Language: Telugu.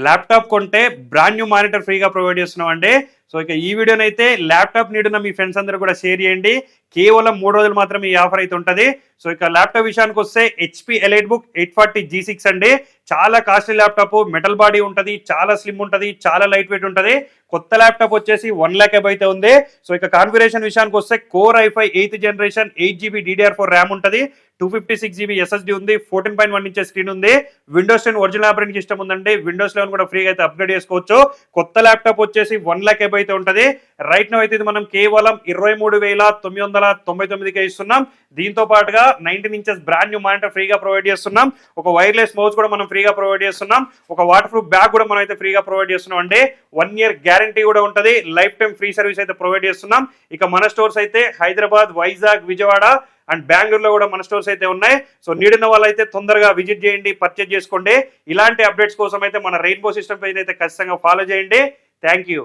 ల్యాప్టాప్ కొంటే బ్రాండ్ న్యూ మానిటర్ ఫ్రీగా ప్రొవైడ్ చేస్తున్నాం అండి. సో ఇక ఈ వీడియోనైతే ల్యాప్టాప్ నీడున్న మీ ఫ్రెండ్స్ అందరూ కూడా షేర్ చేయండి. కేవలం 3 రోజులు మాత్రమే ఈ ఆఫర్ అయితే ఉంటుంది. సో ఇక ల్యాప్టాప్ విషయానికి వస్తే హెచ్పి ఎలైట్ బుక్ 840 G6 అండి. చాలా కాస్ట్లీ ల్యాప్టాప్, మెటల్ బాడీ ఉంటుంది, చాలా స్లిమ్ ఉంటుంది, చాలా లైట్ వెయిట్ ఉంటుంది. కొత్త ల్యాప్టాప్ వచ్చేసి 1 lakh అబౌవ్ అయితే ఉంది. సో ఇక కాన్ఫిగరేషన్ విషయానికి వస్తే core i5 8th generation 8GB DDR4 RAM ఉంటుంది, 256GB SSD ఉంది, 14.1 ఇంచెస్ స్క్రీన్ ఉంది, విండోస్ 10 ఒరిజినల్ ఆపరేటింగ్ సిస్టమ్ ఉందండి. విండోస్ 11 కూడా ఫ్రీగా అయితే అప్గ్రేడ్ చేసుకోవచ్చు. కొత్త ల్యాప్టాప్ వచ్చేసి 1 lakh అబౌవ్ అయితే ఉంటుంది. రైట్ నౌ అయితే ఇది మనం కేవలం 23,999కే ఇస్తున్నాం. దీంతో పాటుగా 19 ఇంచెస్ బ్రాండ్ న్యూ మానిటర్ ఫ్రీగా ప్రొవైడ్ చేస్తున్నాం. ఒక వైర్లెస్ మౌస్ కూడా మనం ఫ్రీగా ప్రొవైడ్ చేస్తున్నాం. ఒక వాటర్ ప్రూఫ్ బ్యాగ్ కూడా మనం అయితే ఫ్రీగా ప్రొవైడ్ చేస్తున్నాం అండి. 1 year గ్యారంటీ కూడా ఉంటుంది. లైఫ్ టైం ఫ్రీ సర్వీస్ అయితే ప్రొవైడ్ చేస్తున్నాం. ఇక మన స్టోర్స్ అయితే హైదరాబాద్, వైజాగ్, విజయవాడ అండ్ బెంగళూరులో కూడా మన స్టోర్స్ అయితే ఉన్నాయి. సో నీడున్న వాళ్ళైతే తొందరగా విజిట్ చేయండి, పర్చేజ్ చేసుకోండి. ఇలాంటి అప్డేట్స్ కోసం అయితే మన రెయిన్బో సిస్టమ్ పేజ్ అయితే ఖచ్చితంగా ఫాలో చేయండి. Thank you.